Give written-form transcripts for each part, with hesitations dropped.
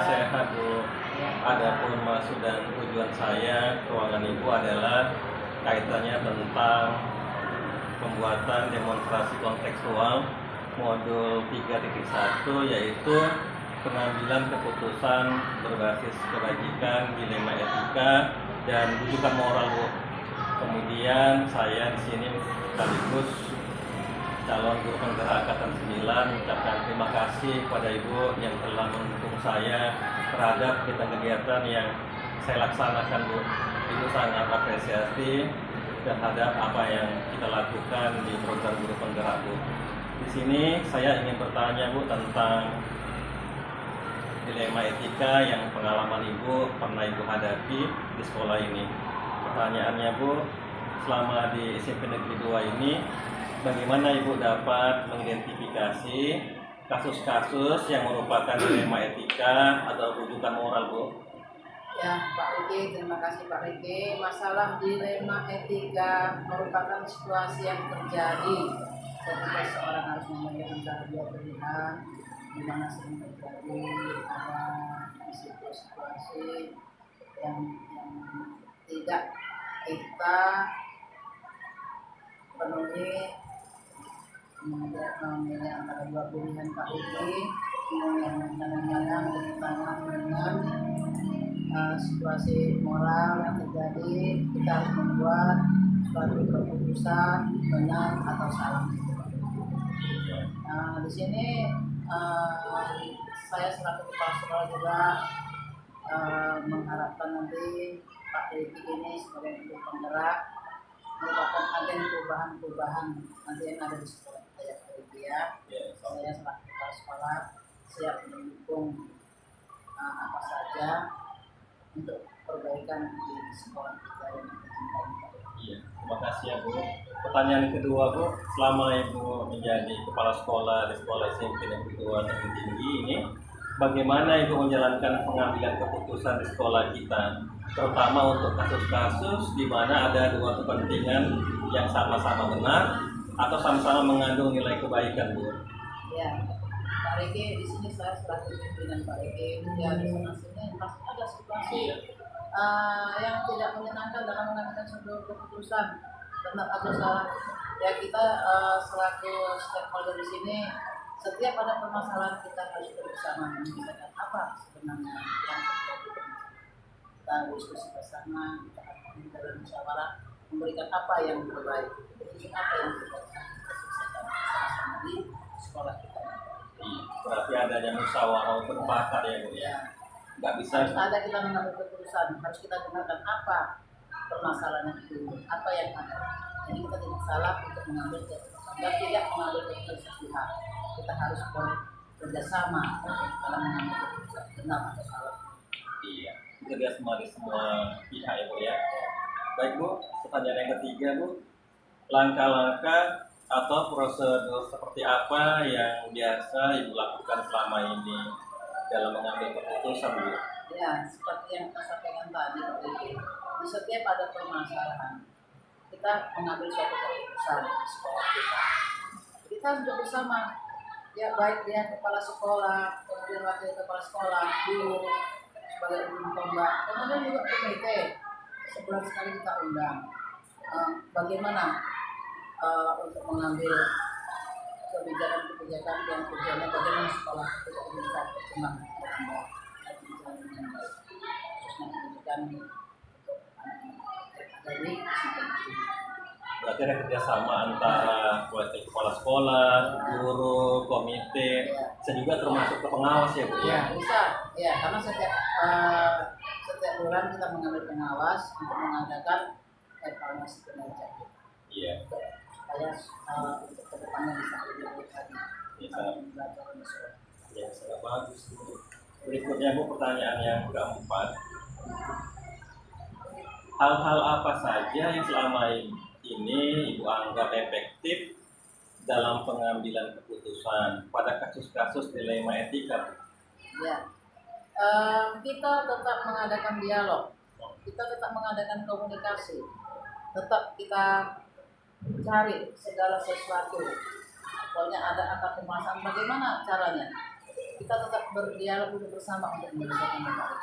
sehat Bu. Adapun maksud dan tujuan saya ke ruangan Ibu adalah kaitannya tentang pembuatan demonstrasi kontekstual modul 3.1, yaitu pengambilan keputusan berbasis kebajikan, dilema etika, dan rujukan moral Bu. Kemudian saya di sini sekaligus calon guru penggerak angkatan 9 mengucapkan terima kasih kepada Ibu yang telah mendukung saya terhadap kegiatan yang saya laksanakan Bu. Ibu sangat apresiasi terhadap apa yang kita lakukan di program guru penggerak Bu. Di sini saya ingin bertanya Bu tentang dilema etika yang pengalaman Ibu pernah Ibu hadapi di sekolah ini. Pertanyaannya Bu, selama di SMP Negeri 2 ini, bagaimana Ibu dapat mengidentifikasi kasus-kasus yang merupakan dilema etika atau rujukan moral Bu? Ya, Pak Riki, terima kasih Pak Riki. Masalah dilema etika merupakan situasi yang terjadi ketika seorang harus memilih antara dua pilihan, di mana sering terjadi ada situasi yang tidak kita penuhi, memilih antara dua pilihan Pak Riki, yang kadang-kadang bertentangan dengan situasi moral yang terjadi. Kita harus membuat suatu keputusan benar atau salah. Di sini saya selaku kepala sekolah juga mengharapkan nanti Pak Riki ini sebagai guru penggerak merupakan agen perubahan-perubahan nanti yang ada di sekolah kita ya Pak Riki ya. Saya selaku kepala sekolah siap mendukung apa saja untuk perbaikan di sekolah kita yang kita cintai. Iya, terima kasih ya Bu. Pertanyaan kedua Bu, selama Ibu menjadi kepala sekolah di sekolah SMP Negeri 2 Negeri Tinggi ini, bagaimana Ibu menjalankan pengambilan keputusan di sekolah kita, terutama untuk kasus-kasus di mana ada dua kepentingan yang sama-sama benar atau sama-sama mengandung nilai kebaikan Bu? Ya, Pak Riki, di sini saya selaku pimpinan Pak Riki, ya di sini pasti ada situasi yang tidak menyenangkan dalam mengambil sebuah keputusan benar atau salah. Ya kita selaku stakeholder di sini, setiap ada permasalahan kita harus bersama memikirkan apa sebenarnya yang terjadi. Kita diskusi bersama, kita akan dalam musyawarah memberikan apa yang terbaik, apa yang terbaik kita selesaikan bersama di sekolah kita. Berarti adanya musyawarah berbakat ya Bu ya. Nggak bisa harus ada kita mengambil keputusan, harus kita dengarkan apa permasalahan itu, apa yang ada. Jadi kita tidak salah untuk mengambil keputusan dan tidak mengambil keputusan sepihak. Kita harus bekerjasama dalam mengambil keputusan benar atau salah. Iya, bekerja sama di semua pihak ya Bu ya. Baik Bu, pertanyaan yang ketiga Bu, langkah-langkah atau prosedur seperti apa yang biasa Ibu lakukan selama ini dalam mengambil keputusan Bu? Ya, seperti yang kita sampaikan tadi, di setiap ada permasalahan, kita mengambil suatu keputusan di sekolah kita. Kita duduk bersama, ya baik dia kepala sekolah, kemudian wakil kepala sekolah, guru, sebagai ujung tombak, kemudian juga komite. Sebulan sekali kita undang. Bagaimana untuk mengambil kebijakan-kebijakan yang tujuannya bagaimana sekolah tidak bisa berkembang pendidikan untuk anak-anak. Berarti ada kerjasama antara wakil kepala sekolah, guru, komite, bisa juga termasuk ke pengawas ya Bu ya? Ya bisa, ya karena setiap bulan kita mengambil pengawas untuk mengadakan evaluasi kinerja. Iya. Supaya untuk kedepannya bisa lebih baik lagi. Bisa belajar di sekolah. Ya, sangat bagus Bu. Berikutnya Bu, pertanyaan yang keempat. Hal-hal apa saja yang selama ini Ibu anggap efektif dalam pengambilan keputusan pada kasus-kasus dilema etika? Ya, kita tetap mengadakan dialog, kita tetap mengadakan komunikasi, tetap kita cari segala sesuatu. Pokoknya ada akar permasalahan, bagaimana caranya? kita tetap berdialog duduk bersama untuk menyelesaikan masalah.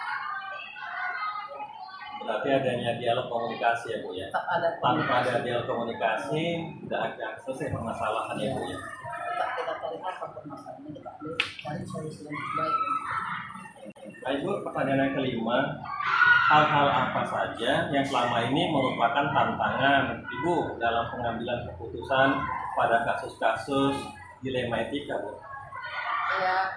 Berarti adanya dialog komunikasi ya Bu ya. Tetap ada Tanpa ada dialog komunikasi tidak akan selesai permasalahan ya Bu ya. tetap kita cari apa permasalahannya, kita cari solusi yang terbaik. Baik Bu, pertanyaan yang kelima, hal-hal apa saja yang selama ini merupakan tantangan Ibu dalam pengambilan keputusan pada kasus-kasus dilema etika Bu? Ya,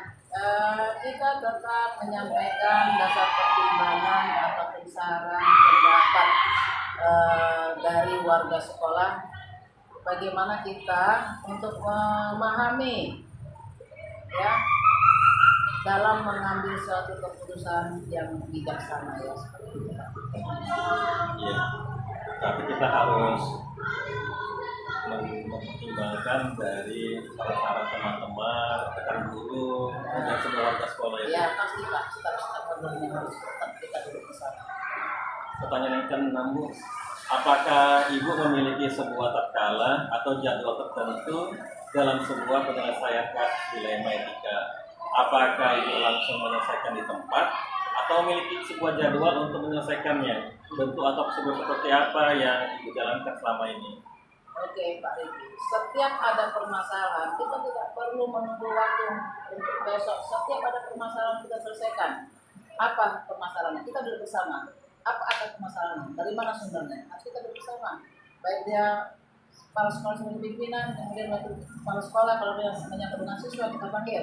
kita tetap menyampaikan dasar pertimbangan ataupun saran pendapat dari warga sekolah bagaimana kita untuk memahami ya dalam mengambil suatu keputusan yang bijaksana ya seperti itu. Iya, tapi kita harus mempertimbangkan dari saran-saran teman-teman, rekan guru, dan semua warga sekolah itu. Ya pasti Pak, stakeholdernya harus tetap kita duduk bersama. Pertanyaan yang keenam Bu, apakah Ibu memiliki sebuah tatkala atau jadwal tertentu dalam sebuah penyelesaian kasus dilema etika? Apakah Ibu langsung menyelesaikan di tempat atau memiliki sebuah jadwal untuk menyelesaikannya? Bentuk atau prosedur seperti apa yang Ibu jalankan selama ini? Oke Pak Riki, setiap ada permasalahan kita tidak perlu menunggu waktu untuk besok. Setiap ada permasalahan kita selesaikan. Apa permasalahannya? Kita duduk bersama. Apa akar permasalahannya? Dari mana sumbernya? Harus kita duduk bersama. Baik dia kepala sekolah sebagai pimpinan, kemudian waktu kepala sekolah kalau dia menyangkut dengan siswa kita panggil.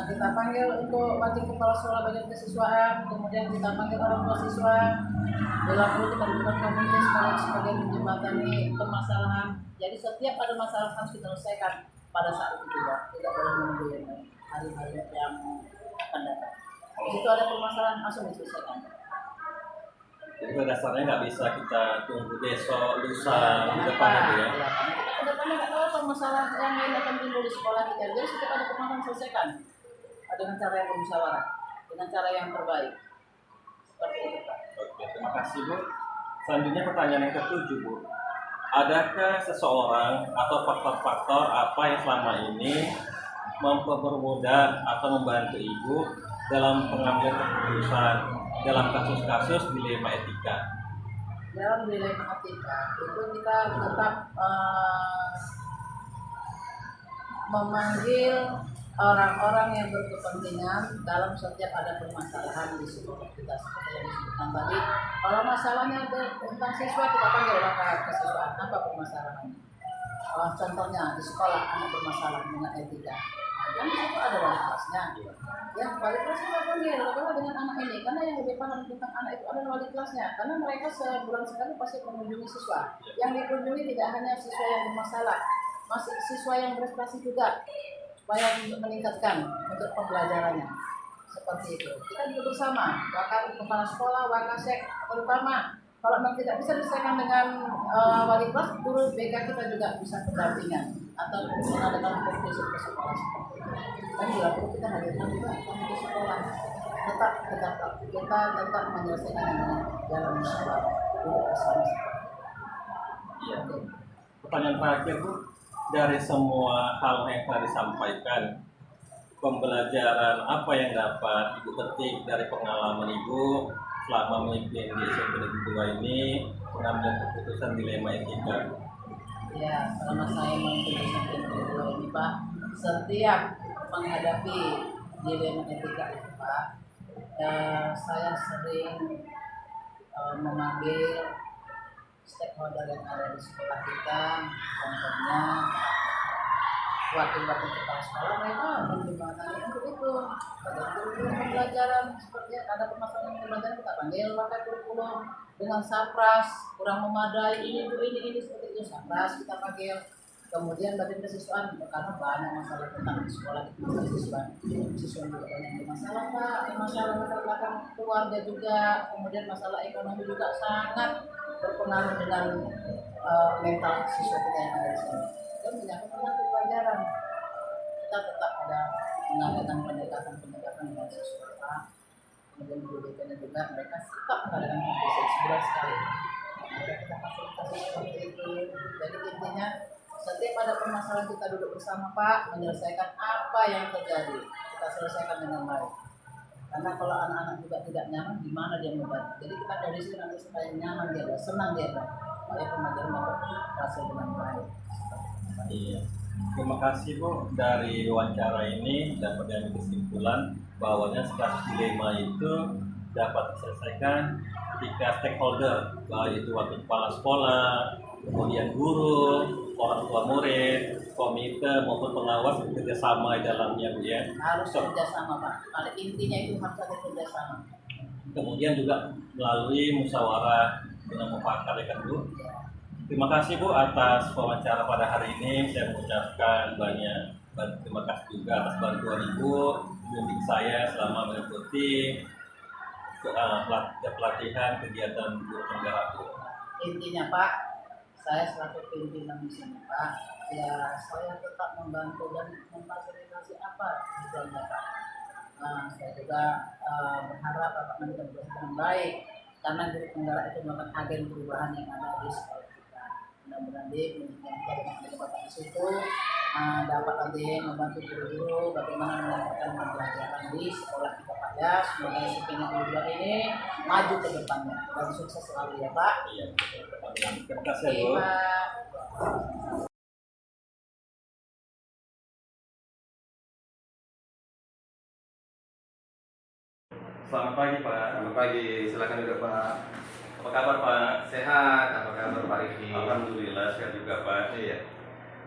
Kita panggil untuk wakil kepala sekolah bagian kesiswaan, kemudian kita panggil orang tua siswa. Bila perlu kita lakukan komunitas sebagai menjembatani permasalahan. Jadi setiap ada masalah harus kita selesaikan pada saat itu juga. Tidak boleh menunggu hari-hari yang akan datang. Jika ada permasalahan langsung diselesaikan. Jadi pada dasarnya nggak bisa kita tunggu besok, lusa, di depan itu ya. Kita ke depannya nggak tahu permasalahan yang lain akan timbul di sekolah kita. Jadi setiap ada permasalahan selesaikan dengan cara yang bermusyawarah, dengan cara yang terbaik. Seperti itu Pak. Oke, terima kasih Bu. Selanjutnya pertanyaan yang ketujuh Bu. Adakah seseorang atau faktor-faktor apa yang selama ini mempermudah atau membantu Ibu dalam pengambilan keputusan dalam kasus-kasus dilema etika? Dalam dilema etika itu kita tetap memanggil orang-orang yang berkepentingan dalam setiap ada permasalahan di sekolah kita seperti yang disebutkan tadi. Kalau masalahnya tentang siswa kita panggil wakil kesiswaan, apa permasalahannya? Contohnya di sekolah anak bermasalah dengan etika, kan di situ ada wali kelasnya. Ya wali kelas kita panggil, bagaimana dengan anak ini? Karena yang lebih paham tentang anak itu adalah wali kelasnya. Karena mereka sebulan sekali pasti mengunjungi siswa. Yang dikunjungi tidak hanya siswa yang bermasalah, masih siswa yang berprestasi juga, supaya meningkatkan untuk pembelajarannya. Seperti itu. Kita duduk bersama, wakil kepala sekolah, wakasek, terutama kalau memang tidak bisa diselesaikan dengan wali kelas, guru BK kita juga bisa pendampingan atau mengadakan kompetisi ke sekolah seperti itu. Dan bila perlu kita hadirkan juga komite sekolah. Kita tetap menyelesaikan dengan jalan musyawarah duduk bersama. Iya. Pertanyaan terakhir Bu, dari semua hal yang telah disampaikan, pembelajaran apa yang dapat Ibu petik dari pengalaman Ibu selama memimpin di SMP Negeri 2 ini mengambil keputusan dilema etika? Ya, selama saya memimpin SMP Negeri 2 ini Pak, setiap menghadapi dilema etika itu Pak, saya sering memanggil stakeholder yang ada di sekolah kita, contohnya wakil-wakil kepala sekolah, mereka menjembatani untuk itu. Pada kurikulum pembelajaran seperti ada permasalahan pembelajaran kita panggil pakai kurikulum dengan sapras kurang memadai ini seperti itu, sapras kita panggil. Kemudian bagian kesiswaan karena banyak masalah tentang di sekolah itu, siswa juga banyak masalah Pak, masalah belakang keluarga juga, kemudian masalah ekonomi juga sangat berpengaruh dengan mental siswa kita yang ada di sini. Dan menyangkut tentang pelajaran, kita tetap ada mengadakan pendekatan dengan siswa. Kemudian guru BK juga mereka tetap mengadakan kompetisi sebulan sekali. Ada kita fasilitasi seperti itu. Jadi intinya setiap ada permasalahan kita duduk bersama Pak, menyelesaikan apa yang terjadi. kita selesaikan dengan baik. Karena kalau anak-anak juga tidak nyaman, gimana dia mau belajar? Jadi kita dari sini nanti supaya nyaman dia, senang dia, supaya pembelajaran dapat berhasil dengan baik. Iya. Terima kasih Bu, dari wawancara ini dapat diambil kesimpulan bahwanya kasus dilema itu dapat diselesaikan ketika stakeholder, baik itu wakil kepala sekolah, kemudian guru, orang tua murid, komite maupun pengawas bekerja sama di dalamnya Bu ya. Harus kerjasama Pak. Paling intinya itu harus ada kerjasama. Kemudian juga melalui musyawarah dengan mufakat ya kan Bu. Terima kasih Bu atas wawancara pada hari ini. Saya mengucapkan banyak terima kasih juga atas bantuan Ibu bimbing saya selama mengikuti pelatihan kegiatan guru penggerak Bu. Intinya Pak, saya selaku pimpinan di sini Pak, ya saya tetap membantu dan memfasilitasi apa tujuannya Pak. Saya juga berharap Bapak menjaga dengan baik karena guru penggerak itu merupakan agen perubahan yang ada di sekolah kita. Mudah-mudahan di pendidikan kita dengan Bapak di situ dapat nanti membantu guru-guru bagaimana melakukan pembelajaran di sekolah kita Pak ya. Semoga sepingan guru ini maju ke depannya dan sukses selalu ya Pak. Iya. Terima kasih Bu. Pak. Selamat pagi Pak. Selamat pagi, silakan duduk Pak. Apa kabar Pak? Sehat, apa kabar Pak Rifki? Alhamdulillah sehat juga Pak. Iya.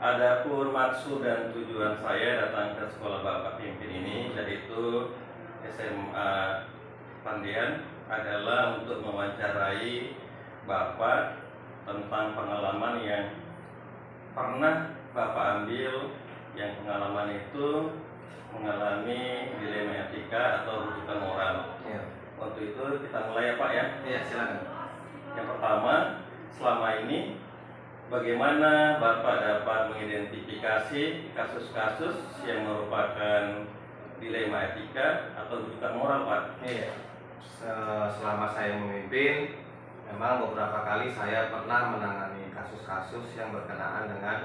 Adapun maksud dan tujuan saya datang ke sekolah Bapak pimpin ini yaitu SMA Pandian adalah untuk mewawancarai Bapak tentang pengalaman yang pernah Bapak ambil, yang pengalaman itu mengalami dilema etika atau rujukan moral. Iya. Waktu itu kita mulai ya Pak ya. Iya, silakan. Yang pertama, selama ini bagaimana Bapak dapat mengidentifikasi kasus-kasus yang merupakan dilema etika atau rujukan moral Pak? Iya. Selama saya memimpin, memang beberapa kali saya pernah menangani kasus-kasus yang berkenaan dengan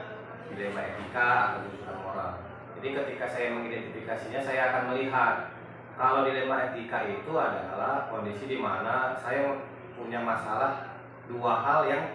dilema etika atau rujukan moral. Jadi ketika saya mengidentifikasinya, saya akan melihat kalau dilema etika itu adalah kondisi di mana saya punya masalah dua hal yang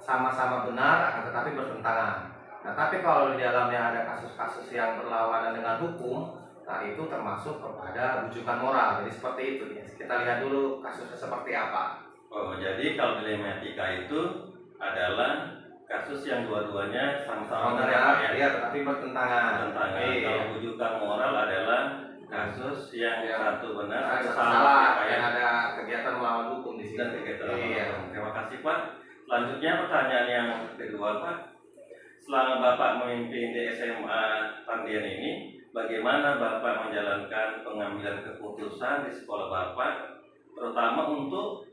sama-sama benar akan tetapi bertentangan. Nah, tapi kalau di dalamnya ada kasus-kasus yang berlawanan dengan hukum, nah itu termasuk kepada rujukan moral. Jadi seperti itu. Kita lihat dulu kasusnya seperti apa. Oh, jadi kalau dilema etika itu adalah kasus yang dua-duanya sama-sama benar ya Pak ya? Iya, tetapi bertentangan. Bertentangan. Iya. Kalau rujukan moral adalah kasus yang satu benar, Ada satu salah, Pak ya? dan ada kegiatan melawan hukum di sini. Dan kegiatan Iya. Terima kasih Pak. Selanjutnya pertanyaan yang kedua Pak, selama Bapak memimpin di SMA Pandian ini, bagaimana Bapak menjalankan pengambilan keputusan di sekolah Bapak, terutama untuk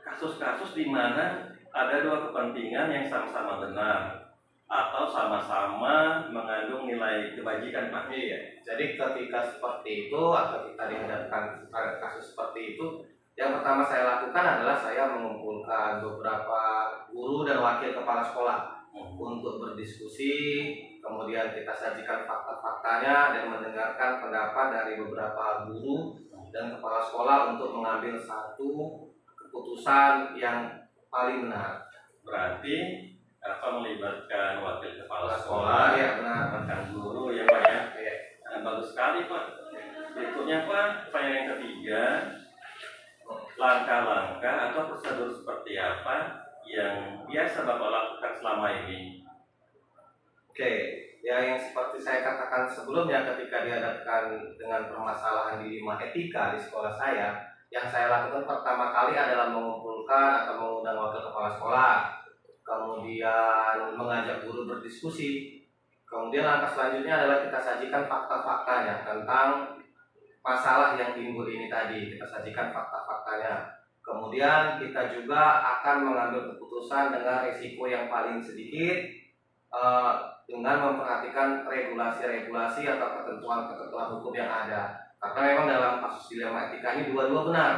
kasus-kasus di mana ada dua kepentingan yang sama-sama benar atau sama-sama mengandung nilai kebajikan Pak? Iya. Jadi ketika seperti itu atau kita dihadapkan pada kasus seperti itu, yang pertama saya lakukan adalah saya mengumpulkan beberapa guru dan wakil kepala sekolah untuk berdiskusi, kemudian kita sajikan fakta-faktanya dan mendengarkan pendapat dari beberapa guru dan kepala sekolah untuk mengambil satu keputusan yang paling benar. Berarti apa melibatkan wakil kepala Sekolah, sekolah, ya benar. bahkan guru ya Pak ya? Iya. Bagus sekali Pak. Berikutnya Pak, pertanyaan yang ketiga, langkah-langkah atau prosedur seperti apa yang biasa Bapak lakukan selama ini? Oke, ya yang seperti saya katakan sebelumnya ketika dihadapkan dengan permasalahan dilema etika di sekolah saya, yang saya lakukan pertama kali adalah mengumpulkan atau mengundang wakil kepala sekolah, kemudian mengajak guru berdiskusi, kemudian langkah selanjutnya adalah kita sajikan fakta-faktanya tentang masalah yang timbul ini tadi, kita sajikan fakta-faktanya. Kemudian kita juga akan mengambil keputusan dengan risiko yang paling sedikit, dengan memperhatikan regulasi-regulasi atau ketentuan-ketentuan hukum yang ada. Karena memang dalam kasus dilema etika ini dua-dua benar.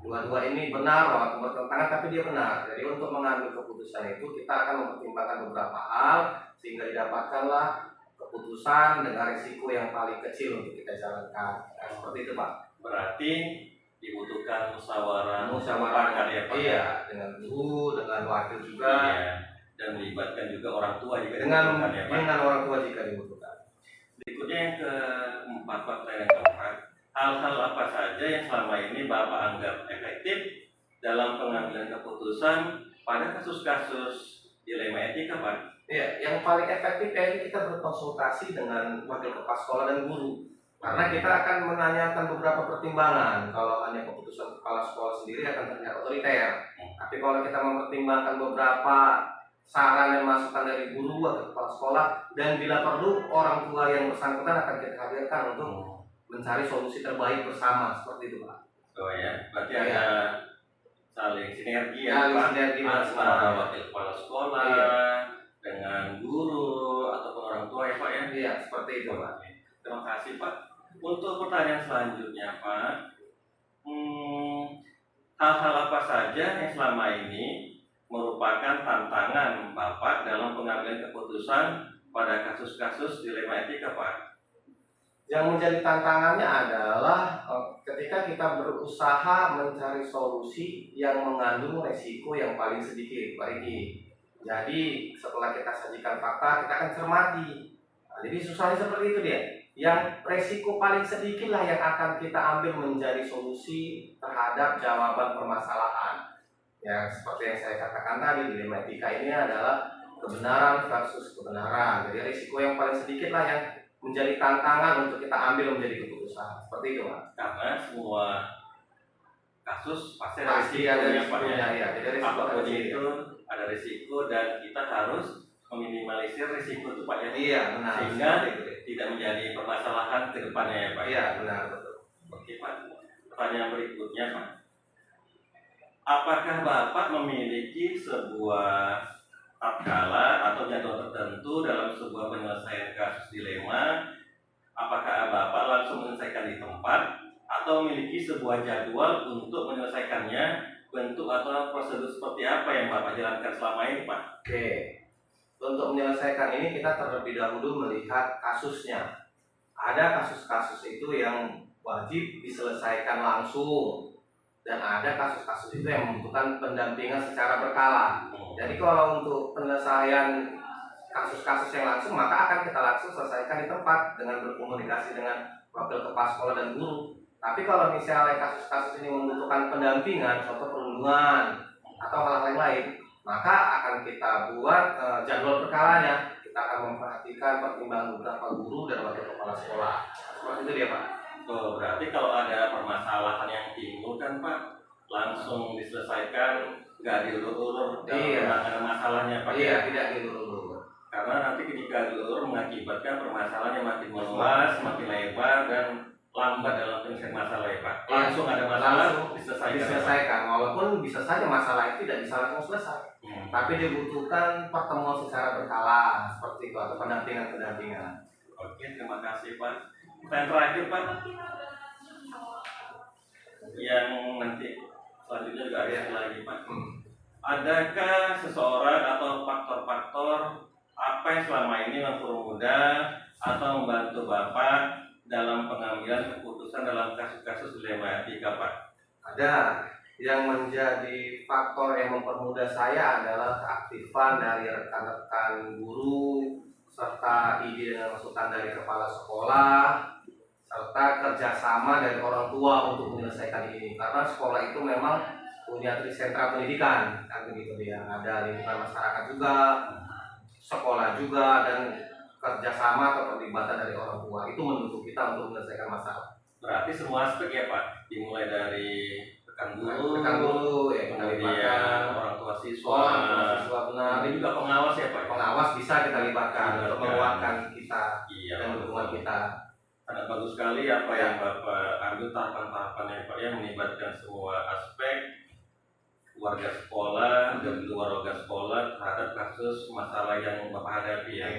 Dua-dua ini benar, walaupun bertentangan tapi dia benar. Jadi untuk mengambil keputusan itu kita akan mempertimbangkan beberapa hal sehingga didapatkanlah keputusan dengan risiko yang paling kecil untuk kita jalankan. Nah, seperti itu Pak. Berarti dibutuhkan musyawarah Musyawarah mufakat ya Pak. iya, dengan guru, dengan wakil juga, Iya. Dan melibatkan juga orang tua jika dengan dibutuhkan ya Pak. dengan orang tua jika dibutuhkan. Berikutnya yang keempat Pak, pertanyaan yang keempat, hal-hal apa saja yang selama ini Bapak anggap efektif dalam pengambilan keputusan pada kasus-kasus dilema etika Pak? Iya, yang paling efektif ya kita berkonsultasi dengan wakil kepala sekolah dan guru. Karena kita akan menanyakan beberapa pertimbangan. Kalau hanya keputusan kepala sekolah sendiri akan terlihat otoriter. Tapi kalau kita mempertimbangkan beberapa saran dan masukan dari guru atau kepala sekolah, dan bila perlu orang tua yang bersangkutan akan kita hadirkan untuk mencari solusi terbaik bersama, seperti itu Pak. Oh ya, berarti Iya. ada saling sinergi Ya, ya Pak, sinergi antara bersama. wakil kepala sekolah Iya. dengan guru ataupun orang tua ya Pak ya. Iya, seperti itu Pak. Terima kasih Pak. Untuk pertanyaan selanjutnya Pak, hal-hal apa saja yang selama ini merupakan tantangan Bapak dalam pengambilan keputusan pada kasus-kasus dilema etika Pak? Yang menjadi tantangannya adalah ketika kita berusaha mencari solusi yang mengandung resiko yang paling sedikit, Pak Riki. Jadi setelah kita sajikan fakta, kita akan cermati. Nah, jadi susahnya seperti itu dia. Yang resiko paling sedikit lah yang akan kita ambil menjadi solusi terhadap jawaban permasalahan. Ya seperti yang saya katakan tadi, dilema etika ini adalah kebenaran versus kebenaran. Jadi resiko yang paling sedikit lah yang menjadi tantangan untuk kita ambil menjadi keputusan. Seperti itu Pak. Karena semua kasus pasti Ada risikonya Pak ya. risikonya ya. Jadi risiko Apapun kecil. itu ada risiko dan kita harus meminimalisir risiko itu Pak ya. Iya benar. Sehingga Seperti itu. tidak menjadi permasalahan ke depannya ya Pak. Iya benar betul. Oke Pak. Pertanyaan berikutnya Pak. Apakah Bapak memiliki sebuah tatkala atau jadwal tertentu dalam sebuah penyelesaian kasus dilema? Apakah Bapak langsung menyelesaikan di tempat atau memiliki sebuah jadwal untuk menyelesaikannya? Bentuk atau prosedur seperti apa yang Bapak jalankan selama ini Pak? Oke. Untuk menyelesaikan ini kita terlebih dahulu melihat kasusnya. Ada kasus-kasus itu yang wajib diselesaikan langsung, dan ada kasus-kasus itu yang membutuhkan pendampingan secara berkala. Jadi kalau untuk penyelesaian kasus-kasus yang langsung, maka akan kita langsung selesaikan di tempat dengan berkomunikasi dengan wakil kepala sekolah dan guru. Tapi kalau misalnya kasus-kasus ini membutuhkan pendampingan, contoh perlindungan atau hal-hal lain, maka akan kita buat jadwal berkalanya. Kita akan memperhatikan pertimbangan beberapa guru dan wakil kepala sekolah. Seperti itu dia Pak. Oh, berarti kalau ada permasalahan yang timbul kan Pak, langsung diselesaikan, nggak diulur-ulur dalam Iya. penanganan masalahnya Pak. Iya, tidak diulur-ulur. Karena nanti ketika diulur mengakibatkan permasalahan yang makin meluas, makin lebar dan lambat dalam penyelesaian masalah ya Pak. Langsung ada masalah Langsung diselesaikan. diselesaikan. Walaupun bisa saja masalah itu tidak bisa langsung selesai, tapi dibutuhkan pertemuan secara berkala seperti itu atau pendampingan. Oke, terima kasih Pak. Dan terakhir Pak, yang nanti selanjutnya juga ada lagi Pak. Adakah seseorang atau faktor-faktor apa yang selama ini mempermudah atau membantu Bapak dalam pengambilan keputusan dalam kasus-kasus dilema etika Pak? Ada. Yang menjadi faktor yang mempermudah saya adalah keaktifan dari rekan-rekan guru, serta ide dan masukan dari kepala sekolah, serta kerjasama dari orang tua untuk menyelesaikan ini. Karena sekolah itu memang punya sentra pendidikan, kan begitu ya. Ada lingkungan masyarakat juga, sekolah juga, dan kerjasama atau perlibatan dari orang tua itu mendukung kita untuk menyelesaikan masalah. Berarti semua aspek ya Pak, dimulai dari rekan guru, ya, kita kemudian libatkan orang tua siswa, benar. ini juga pengawas ya Pak. Pengawas bisa kita libatkan untuk menguatkan kita Iya, dan dukungan kita. sangat bagus sekali apa yang Bapak ambil tahapan-tahapannya Pak yang melibatkan semua aspek warga sekolah dan luar warga sekolah terhadap kasus masalah yang Bapak hadapi ya.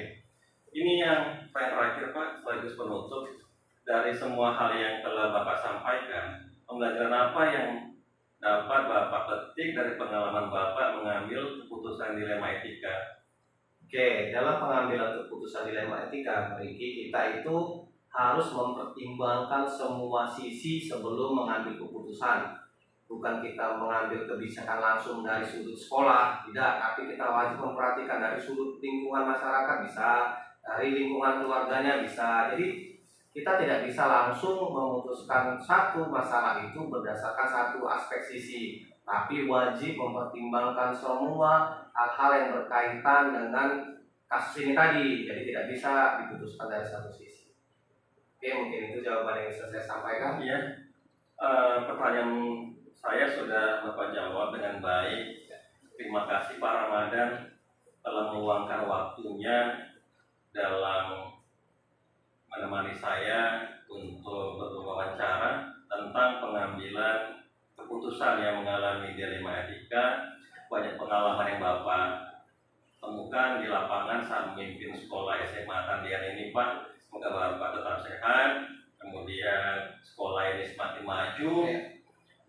Ini yang terakhir Pak, sekaligus penutup dari semua hal yang telah Bapak sampaikan. Pembelajaran apa yang dapat Bapak petik dari pengalaman Bapak mengambil keputusan dilema etika? Oke, dalam pengambilan keputusan dilema etika, Pak Riki, kita itu harus mempertimbangkan semua sisi sebelum mengambil keputusan. Bukan kita mengambil kebijakan langsung dari sudut sekolah, tidak, tapi kita wajib memperhatikan dari sudut lingkungan masyarakat bisa, dari lingkungan keluarganya bisa. Jadi kita tidak bisa langsung memutuskan satu masalah itu berdasarkan satu aspek sisi, tapi wajib mempertimbangkan semua hal-hal yang berkaitan dengan kasus ini tadi. Jadi tidak bisa diputuskan dari satu sisi. Oke, mungkin itu jawaban yang bisa saya sampaikan. Iya, pertanyaan saya sudah Bapak jawab dengan baik. Terima kasih Pak Ramadan telah meluangkan waktunya dalam menemani saya untuk berwawancara tentang pengambilan keputusan yang mengalami dilema etika. Banyak pengalaman yang Bapak temukan di lapangan saat memimpin sekolah SMA Tandian ini, Pak. Semoga Bapak tetap sehat, kemudian sekolah ini semakin maju,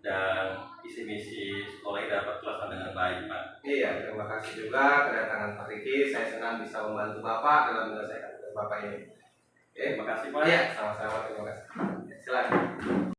dan visi-misi sekolah ini dapat terlaksana dengan baik, Pak. Iya, terima kasih juga kedatangan Pak Riki. Saya senang bisa membantu Bapak dalam menyelesaikan tugas Bapak ini. Oke, Terima kasih, Pak. Iya, sama-sama, terima kasih. Silakan.